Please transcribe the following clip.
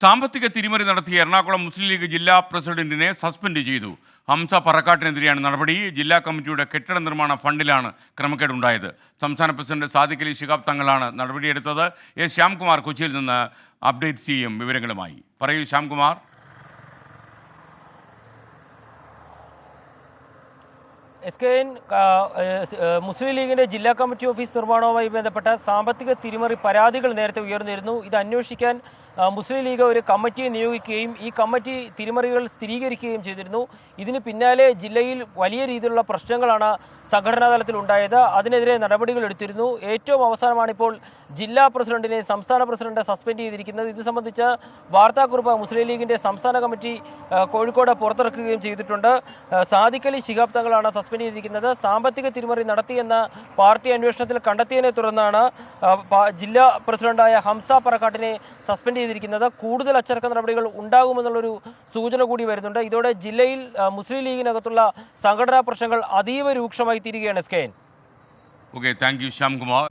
സാമ്പത്തിക തിരിമറി നടത്തിയ എറണാകുളം മുസ്ലിം ലീഗ് ജില്ലാ പ്രസിഡന്റിനെ സസ്പെൻഡ് ചെയ്തു. ഹംസ പറക്കാട്ടിനെതിരെയാണ് നടപടി. ജില്ലാ കമ്മിറ്റിയുടെ കെട്ടിട നിർമ്മാണ ഫണ്ടിലാണ് ക്രമക്കേടുണ്ടായത്. സംസ്ഥാന പ്രസിഡന്റ് സാദിഖ് അലി ശിഹാബ് തങ്ങളാണ് നടപടിയെടുത്തത്. എസ് ശ്യാംകുമാർ കൊച്ചിയിൽ നിന്ന് അപ്ഡേറ്റ് ചെയ്യും വിവരങ്ങളുമായി. പറയൂ ശ്യാംകുമാർ. മുസ്ലിം ലീഗിന്റെ ജില്ലാ കമ്മിറ്റി ഓഫീസ് നിർമ്മാണവുമായി ബന്ധപ്പെട്ട സാമ്പത്തിക തിരിമറി പരാതികൾ നേരത്തെ ഉയർന്നിരുന്നു. ഇത് അന്വേഷിക്കാൻ മുസ്ലിം ലീഗ് ഒരു കമ്മിറ്റിയെ നിയോഗിക്കുകയും ഈ കമ്മിറ്റി തിരിമറികൾ സ്ഥിരീകരിക്കുകയും ചെയ്തിരുന്നു. ഇതിന് പിന്നാലെ ജില്ലയിൽ വലിയ രീതിയിലുള്ള പ്രശ്നങ്ങളാണ് സംഘടനാ തലത്തിൽ ഉണ്ടായത്. അതിനെതിരെ നടപടികൾ എടുത്തിരുന്നു. ഏറ്റവും അവസാനമാണ് ഇപ്പോൾ ജില്ലാ പ്രസിഡന്റിനെ സംസ്ഥാന പ്രസിഡന്റ് സസ്പെൻഡ് ചെയ്തിരിക്കുന്നത്. ഇത് സംബന്ധിച്ച് വാർത്താക്കുറിപ്പ് മുസ്ലിം ലീഗിന്റെ സംസ്ഥാന കമ്മിറ്റി കോഴിക്കോട് പുറത്തിറക്കുകയും ചെയ്തിട്ടുണ്ട്. സാദിഖ് അലി ശിഹാബ് തങ്ങളാണ് സസ്പെൻഡ് ചെയ്തിരിക്കുന്നത്. സാമ്പത്തിക തിരിമറി നടത്തിയെന്ന പാർട്ടി അന്വേഷണത്തിൽ കണ്ടെത്തിയതിനെ തുടർന്നാണ് ജില്ലാ പ്രസിഡന്റായ ഹംസ പറക്കാട്ടിനെ സസ്പെൻഡ് ചെയ്തിരിക്കുന്നത്. കൂടുതൽ അച്ചടക്ക നടപടികൾ ഉണ്ടാകുമെന്നുള്ളൊരു സൂചന കൂടി വരുന്നുണ്ട്. ഇതോടെ ജില്ലയിൽ മുസ്ലിം ലീഗിനകത്തുള്ള സംഘടനാ പ്രശ്നങ്ങൾ അതീവ രൂക്ഷമായി തീരുകയാണ്. Okay, thank you Shyamkumar.